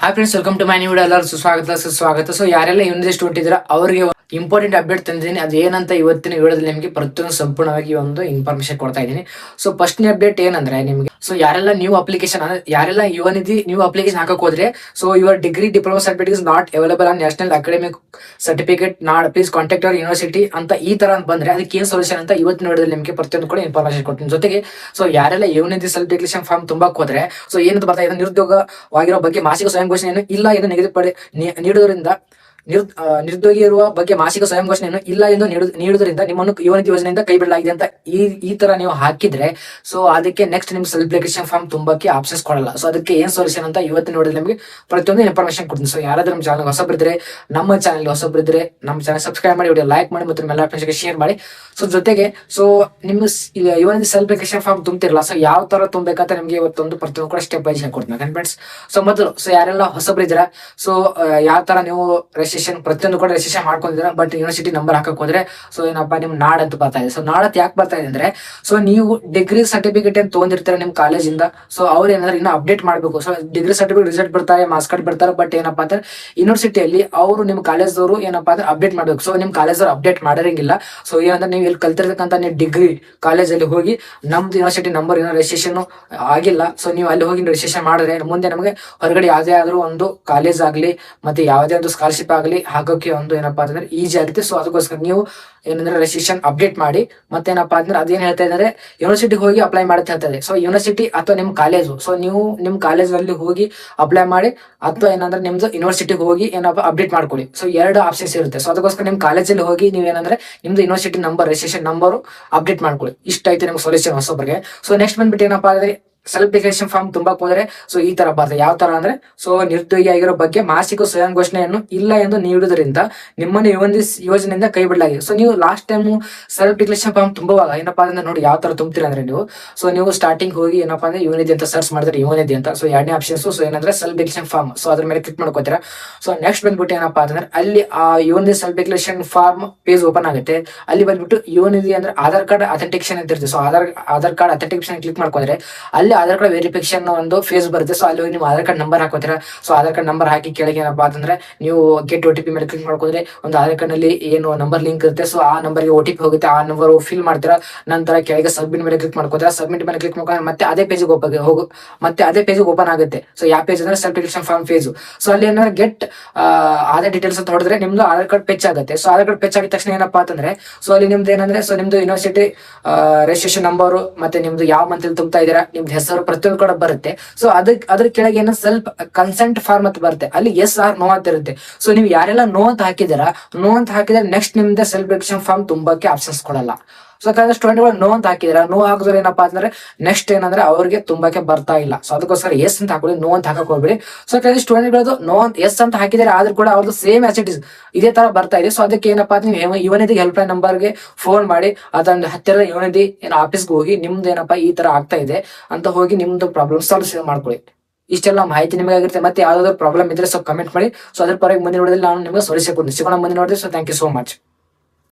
Hi friends, welcome to my new video. ಎಲ್ಲರೂ ಸುಸ್ವಾಗತ. So ಯಾರೆಲ್ಲ ಯೂನಿವರ್ಸಿಟಿ ಸ್ಟೂಡೆಂಟ್ ಅವರಿಗೆ ಇಂಪಾರ್ಟೆಂಟ್ ಅಪ್ಡೇಟ್ ತಂದಿದ್ದೀನಿ. ಅದು ಏನಂತ ಇವತ್ತಿನ ವಿಡಿಯೋದಲ್ಲಿ ನಿಮಗೆ ಪ್ರತಿಯೊಂದು ಸಂಪೂರ್ಣವಾಗಿ ಒಂದು ಇನ್ಫಾರ್ಮೇಶನ್ ಕೊಡ್ತಾ ಇದ್ದೀನಿ. ಸೊ ಫಸ್ಟ್ನೇ ಅಪ್ಡೇಟ್ ಏನಂದ್ರೆ ನಿಮಗೆ, ಸೊ ಯಾರೆಲ್ಲ ನ್ಯೂ ಅಪ್ಲಿಕೇಶನ್ ಯಾರೆಲ್ಲ ಯುವನಿಧಿ ನ್ಯೂ ಅಪ್ಲಿಕೇಶನ್ ಹಾಕಕ್ ಹೋದ್ರೆ, so your degree diploma certificate is not available on national academic certificate NAD please contact our university ಅಂತ ಈ ತರ ಬಂದ್ರೆ ಅದಕ್ಕೆ ಏನ್ ಸೊಲ್ಯೂಷನ್ ಅಂತ ಇವತ್ತಿನ ವಿಡಿಯೋದಲ್ಲಿ ನಿಮಗೆ ಪ್ರತಿಯೊಂದು ಕೂಡ ಇನ್ಫಾರ್ಮೇಶನ್ ಕೊಡ್ತೀನಿ. ಜೊತೆಗೆ ಸೊ ಯಾರೆಲ್ಲ ಯುವನಿಧಿ ಸೆಲ್ಫ್ ಡಿಕ್ಲೇಷನ್ ಫಾರ್ಮ್ ತುಂಬಾಕ್ ಹೋದ್ರೆ, ಸೊ ಏನಂತ ಬರ್ತಾ ಇದೆ, ನಿರುದ್ಯೋಗವಾಗಿರೋ ಬಗ್ಗೆ ಮಾಸಿಕ ಸ್ವಯಂ ಘೋಷಣೆಯನ್ನು ಇಲ್ಲ ಎಂದು ನಿಗದಿಪಡಿ ನೀಡುವುದರಿಂದ ನಿರುದ್ಯೋಗಿ ಇರುವ ಬಗ್ಗೆ ಮಾಸಿಕ ಸ್ವಯಂ ಘೋಷಣೆಯನ್ನು ಇಲ್ಲ ಎಂದು ನೀಡುವುದರಿಂದ ನಿಮ್ಮನ್ನು ಯುವನಿಧಿ ಯೋಜನೆಯಿಂದ ಕೈ ಬಿಡಲಾಗಿದೆ ಅಂತ ಈ ತರ ನೀವು ಹಾಕಿದ್ರೆ, ಸೊ ಅದಕ್ಕೆ ನೆಕ್ಸ್ಟ್ ನಿಮ್ಗೆ ಸೆಲ್ಫ್ ಡಿಕ್ಲೇಷನ್ ಫಾರ್ಮ್ ತುಂಬಕ್ಕೆ ಆಪ್ಷನ್ಸ್ ಕೊಡಲ್ಲ. ಸೊ ಅದಕ್ಕೆ ಏನ್ ಸೊಲ್ಯೂಷನ್ ಅಂತ ಇವತ್ತಿನ ನೋಡಿದ್ರೆ ನಿಮಗೆ ಪ್ರತಿಯೊಂದು ಇನ್ಫಾರ್ಮೇಶನ್ ಕೊಡ್ತೀನಿ. ಸೊ ಯಾರಾದ್ರೂ ನಮ್ಮ ಚಾನಲ್ ಹೊಸಬ್ರಿದ್ರೆ ನಮ್ಮ ಚಾನಲ್ ಸಬ್ಸ್ಕ್ರೈಬ್ ಮಾಡಿ, ವಿಡಿಯೋ ಲೈಕ್ ಮಾಡಿ ಮತ್ತು ಎಲ್ಲ ಫ್ರೆಂಡ್ಸ್ಗೆ ಶೇರ್ ಮಾಡಿ. ಸೊ ಜೊತೆಗೆ ಸೊ ನಿಮ್ಮ ಯುವನಿಧಿ ಸೆಲ್ಫ್ ಡಿಕ್ಲೇಷನ್ ಫಾರ್ಮ್ ತುಂಬ್ತಿರಲ್ಲ, ಸೊ ಯಾವ ತರ ತುಂಬಬೇಕಂತ ನಿಮಗೆ ಇವತ್ತೊಂದು ಪ್ರತಿಯೊಂದು ಕೂಡ ಸ್ಟೆಪ್ ಬೈ ಸ್ಟೆಪ್ ಕೊಡ್ತೀನಿ ಫ್ರೆಂಡ್ಸ್. ಸೊ ಮೊದಲು ಸೊ ಯಾರೆಲ್ಲ ಹೊಸಬ್ರಿದ್ದೀರಾ, ಸೊ ಯಾವ ತರ ನೀವು ಪ್ರತಿಯೊಂದು ಕೂಡ ರಿಜಿಸ್ಟ್ರೇಷನ್ ಮಾಡ್ಕೊಂಡಿದ್ದೀರಾ, ಬಟ್ ಯೂನಿವರ್ಸಿಟಿ ನಂಬರ್ ಹಾಕಕ್ ಹೋದ್ರೆ ಸೊ ಏನಪ್ಪಾ ನಿಮ್ ನಾಡ್ ಅಂತ ಬರ್ತಾ ಇದೆ. ಸೊ ನಾಡತ್ ಯಾಕೆ ಬರ್ತಾ ಇದೆ ಅಂದ್ರೆ, ಸೊ ನೀವು ಡಿಗ್ರಿ ಸರ್ಟಿಫಿಕೇಟ್ ಏನ್ ತಗೊಂಡಿರ್ತಾರೆ ನಿಮ್ ಕಾಲೇಜಿಂದ, ಸೊ ಅವ್ರು ಏನಾದ್ರೆ ಇನ್ನ ಅಪ್ಡೇಟ್ ಮಾಡ್ಬೇಕು. ಸೊ ಡಿಗ್ರಿ ಸರ್ಟಿಫಿಕೇಟ್ ರಿಸಲ್ಟ್ ಬರ್ತಾರೆ, ಮಾರ್ಕ್ಸ್ ಕಾರ್ಡ್ ಬರ್ತಾರೆ, ಬಟ್ ಏನಪ್ಪಾ ಅಂದ್ರೆ ಯೂನಿವರ್ಸಿಟಿಯಲ್ಲಿ ಅವರು ನಿಮ್ ಕಾಲೇಜ್ದವರು ಏನಪ್ಪಾ ಅಂದ್ರೆ ಅಪ್ಡೇಟ್ ಮಾಡ್ಬೇಕು. ಸೊ ನಿಮ್ ಕಾಲೇಜ್ ಅಪ್ಡೇಟ್ ಮಾಡಿರಂಗಿಲ್ಲ. ಸೊ ಏನಂದ್ರೆ ನೀವು ಇಲ್ಲಿ ಕಲ್ತಿರ್ತಕ್ಕಂಥ ನೀವು ಡಿಗ್ರಿ ಕಾಲೇಜಲ್ಲಿ ಹೋಗಿ ನಮ್ದು ಯೂನಿವರ್ಸಿಟಿ ನಂಬರ್ ಏನೋ ರಿಜಿಸ್ಟ್ರೇಷನ್ ಆಗಿಲ್ಲ, ಸೊ ನೀವು ಅಲ್ಲಿ ಹೋಗಿ ರಿಜಿಸ್ಟ್ರೇಷನ್ ಮಾಡಿದ್ರೆ ಮುಂದೆ ನಮಗೆ ಹೊರಗಡೆ ಯಾವುದೇ ಆದ್ರೂ ಒಂದು ಕಾಲೇಜ್ ಆಗ್ಲಿ ಮತ್ತೆ ಯಾವುದೇ ಒಂದು ಸ್ಕಾಲರ್ಶಿಪ್ ಆಗಲಿ ಹಾಕೋಕೆ ಒಂದು ಏನಪ್ಪಾ ಅಂತಂದ್ರೆ ಈಜಿ ಆಗುತ್ತೆ. ಸೊ ಅದಕ್ಕೋಸ್ಕರ ನೀವು ಏನಂದ್ರೆ ರಿಜಿಸ್ಟ್ರೇಷನ್ ಅಪ್ಡೇಟ್ ಮಾಡಿ ಮತ್ತೇನಪ್ಪಾ ಅಂದ್ರೆ ಅದೇನ್ ಹೇಳ್ತಾ ಇದ್ದಾರೆ, ಯೂನಿವರ್ಸಿಟಿ ಹೋಗಿ ಅಪ್ಲೈ ಮಾಡುತ್ತೆ ಹೇಳ್ತಾರೆ. ಸೊ ಯೂನಿವರ್ಸಿಟಿ ಅಥವಾ ನಿಮ್ ಕಾಲೇಜು, ಸೊ ನೀವು ನಿಮ್ ಕಾಲೇಜ್ ಅಲ್ಲಿ ಹೋಗಿ ಅಪ್ಲೈ ಮಾಡಿ ಅಥವಾ ಏನಂದ್ರೆ ನಿಮ್ದು ಯೂನಿವರ್ಸಿಟಿ ಹೋಗಿ ಏನಪ್ಪಾ ಅಪ್ಡೇಟ್ ಮಾಡ್ಕೊಳ್ಳಿ. ಸೊ ಎರಡು ಆಪ್ಷನ್ಸ್ ಇರುತ್ತೆ. ಸೊ ಅದಕ್ಕೋಸ್ಕರ ನಿಮ್ ಕಾಲೇಜಲ್ಲಿ ಹೋಗಿ ನೀವೇನಂದ್ರೆ ನಿಮ್ದು university number registration number update ಮಾಡ್ಕೊಳ್ಳಿ. ಇಷ್ಟ ಐತೆ ನಿಮ್ಗೆ ಸೊಲ್ಯೂಷನ್ ಹೊಸೊಬ್ಬರಿಗೆ. ಸೊ ನೆಕ್ಸ್ಟ್ ಬಂದ್ಬಿಟ್ಟು ಏನಪ್ಪಾ ಅಂದ್ರೆ ಸೆಲ್ಫ್ ಡಿಕ್ಲೇಷನ್ ಫಾರ್ಮ್ ತುಂಬಾಕ್ ಹೋದ್ರೆ ಸೊ ಈ ತರ ಬರ್ತದೆ. ಯಾವ ತರ ಅಂದ್ರೆ, ಸೊ ನಿರುದ್ಯೋಗಿ ಆಗಿರೋ ಬಗ್ಗೆ ಮಾಸಿಕ ಸ್ವಯಂ ಘೋಷಣೆಯನ್ನು ಇಲ್ಲ ಎಂದು ನೀಡುವುದರಿಂದ ನಿಮ್ಮನ್ನು ಯೋಜನೆಯಿಂದ ಕೈ ಬಿಡಲಾಗಿದೆ. ಸೊ ನೀವು last time self declaration form ತುಂಬುವಾಗ ಏನಪ್ಪಾ ಅಂದ್ರೆ ನೋಡಿ ಯಾವ ತರ ತುಂಬ್ತೀರ ಅಂದ್ರೆ ನೀವು ಸ್ಟಾರ್ಟಿಂಗ್ ಹೋಗಿ ಏನಪ್ಪಾ ಅಂದ್ರೆ ಯುವನಿಧಿ ಅಂತ ಸರ್ಚ್ ಮಾಡಿದ್ರೆ ಯುವನಿಧಿ ಅಂತ, ಸೊ ಎರಡನೇ ಆಪ್ಷನ್ಸ್ ಸೊ ಏನಂದ್ರೆ ಸೆಲ್ಫ್ ಡಿಕ್ಲೇಷನ್ ಫಾರ್ಮ್, ಸೊ ಅದ್ರ ಮೇಲೆ ಕ್ಲಿಕ್ ಮಾಡ್ಕೋತೀರಾ. ಸೊ ನೆಕ್ಸ್ಟ್ ಬಂದ್ಬಿಟ್ಟು ಏನಪ್ಪಾ ಅಂದ್ರೆ ಅಲ್ಲಿ ಆ Yuvanidhi self declaration form page open ಆಗುತ್ತೆ. ಅಲ್ಲಿ ಬಂದ್ಬಿಟ್ಟು ಯುವನಿಧಿ ಅಂದ್ರೆ ಆಧಾರ್ ಕಾರ್ಡ್ ಅಥೆಂಟಿಕೇಶನ್ ಅಂತ ಇರುತ್ತೆ. So Aadhaar card authentication click ಮಾಡ್ಕೋದ್ರೆ ಅಲ್ಲಿ ಆಧಾರ್ ಕಾರ್ಡ್ ವೆರಿಫಿಕೇಶನ್ ಒಂದು ಫೇಸ್ ಬರುತ್ತೆ. ಸೊ ಅಲ್ಲಿ ಹೋಗಿ ನೀವು ಆಧಾರ್ ಕಾರ್ಡ್ ನಂಬರ್ ಹಾಕೋತೀರಾ. ಸೊ ಆಧಾರ್ ಕಾರ್ಡ್ ನಂಬರ್ ಹಾಕಿ ಕೆಳಗೆ ಏನಪ್ಪಾ ಅಂತಂದ್ರೆ ನೀವು ಗೆಟ್ OTP ಮೇಲೆ ಕ್ಲಿಕ್ ಮಾಡ್ಕೊಂಡ್ರೆ ಒಂದು ಆಧಾರ್ ಕಾರ್ಡ್ ನಲ್ಲಿ ಏನು ನಂಬರ್ ಲಿಂಕ್ ಇರುತ್ತೆ. ಸೊ ಆ ನಂಬರ್ಗೆ OTP ಹೋಗುತ್ತೆ, ಆ ನಂಬರ್ ಫಿಲ್ ಮಾಡ್ತೀರಾ. ನಂತರ ಕೆಳಗೆ ಸಬ್ಮಿಟ್ ಮೇಲೆ ಕ್ಲಿಕ್ ಮಾಡ್ಕೋತೀರಾ. ಸಬ್ಮಿಟ್ ಮೇಲೆ ಕ್ಲಿಕ್ ಮಾಡ್ಕೊಂಡ್ರೆ ಮತ್ತೆ ಅದೇ ಪೇಜ್ ಓಪನ್ ಆಗುತ್ತೆ. ಸೊ ಯಾವ ಪೇಜ್ ಅಂದ್ರೆ self declaration form page. So ಅಲ್ಲಿ ಏನಾದ್ರೆ ಗೆಟ್ ಆಧಾರ್ ಡೀಟೇಲ್ಸ್ ಅಂತ ಹೊಡೆದ್ರೆ ನಿಮ್ದು ಆಧಾರ್ ಕಾರ್ಡ್ ಪೆಚ್ ಆಗುತ್ತೆ. ಸೊ ಆಧಾರ್ ಕಾರ್ಡ್ ಪೆಚ್ ಆಗಿದ ತಕ್ಷಣ ಏನಪ್ಪಾ ಅಂತಂದ್ರೆ ಸೊ ಅಲ್ಲಿ ನಿಮ್ದು ಏನಂದ್ರೆ ಸೊ ನಿಮ್ದು ಯೂನಿವರ್ಸಿಟಿ ರಿಜಿಸ್ಟ್ರೇಷನ್ ನಂಬರ್ ಮತ್ತೆ ನಿಮ್ದು ಯಾವ ಮಂತ್ ತುಂಬತಾ ಇದೀರಾ, ನಿಮ್ದು ಹೆಸರು ಪ್ರತಿಯೊಂದು ಕೂಡ ಬರುತ್ತೆ. ಸೊ ಅದ್ರ ಕೆಳಗೆ ಏನೋ ಸೆಲ್ಫ್ ಕನ್ಸೆಂಟ್ ಫಾರ್ಮ್ ಅಂತ ಬರುತ್ತೆ. ಅಲ್ಲಿ ಎಸ್ ಆರ್ ನೋ ಅಂತ ಇರುತ್ತೆ. ಸೊ ನೀವು ಯಾರೆಲ್ಲ ನೋ ಅಂತ ಹಾಕಿದ್ರೆ ನೆಕ್ಸ್ಟ್ ನಿಮ್ದು ಸೆಲ್ಫ್ ಡಿಕ್ಲೇಷನ್ ಫಾರ್ಮ್ ತುಂಬಕ್ಕೆ ಆಪ್ಷನ್ಸ್ ಕೊಡಲ್ಲ. ಸೊ ಯಾಕಂದ್ರೆ ಸ್ಟೂಡೆಂಟ್ಗಳು ನೋ ಅಂತ ಹಾಕಿದ್ರೆ ನೋ ಹಾಕಿದ್ರೆ ಏನಪ್ಪಾ ಅಂದ್ರೆ ನೆಕ್ಸ್ಟ್ ಏನಂದ್ರೆ ಅವ್ರಿಗೆ ತುಂಬಕ್ಕೆ ಬರ್ತಾ ಇಲ್ಲ. ಸೊ ಅದಕ್ಕೋಸ್ಕರ ಎಸ್ ಅಂತ ಹಾಕೊಳ್ಳಿ, ನೋ ಅಂತ ಹಾಕಕ್ ಹೋಗ್ಬೇಡಿ. ಸೊ ಯಾಕಂದ್ರೆ ಸ್ಟೂಡೆಂಟ್ಗಳದ್ದು ನೋ ಅಂತ ಎಸ್ ಅಂತ ಹಾಕಿದ್ರೆ ಆದ್ರೂ ಕೂಡ ಅವ್ರದ್ದು ಸೇಮ್ ಆಸಿಟಿಸ್ ಇದೇ ತರ ಬರ್ತಾ ಇದೆ. ಸೊ ಅದಕ್ಕೆ ಏನಪ್ಪಾ ಅಂದ್ರೆ ನೀವು ಯುವನಿಧಿ ಹೆಲ್ಪ್ ಲೈನ್ ನಂಬರ್ಗೆ ಫೋನ್ ಮಾಡಿ ಅದೊಂದು ಹತ್ತಿರದ ಯುವನಿಧಿ ಆಫೀಸ್ಗೆ ಹೋಗಿ ನಿಮ್ದು ಏನಪ್ಪಾ ಈ ತರ ಆಗ್ತಾ ಇದೆ ಅಂತ ಹೋಗಿ ನಿಮ್ದು ಪ್ರಾಬ್ಲಮ್ ಸಾಲ್ವ್ ಮಾಡ್ಕೊಳ್ಳಿ. ಇಷ್ಟೆಲ್ಲ ಮಾಹಿತಿ ನಿಮಗೆ ಆಗಿರುತ್ತೆ. ಮತ್ತೆ ಯಾವ್ದಾದ್ರು ಪ್ರಾಬ್ಲಮ್ ಇದ್ರೆ ಸೊ ಕಮೆಂಟ್ ಮಾಡಿ. ಸೊ ಅದ್ರ ಪರವಾಗಿ ಮುಂದಿನ ನೋಡಿದ್ರೆ ನಾನು ನಿಮಗೆ ಸೊಲ್ಯೂಷನ್ ಕೊಡ್ತೀನಿ. ಸಿಗೋಣ ಮುಂದಿನ ನೋಡಿದ್ರೆ. So thank you so much.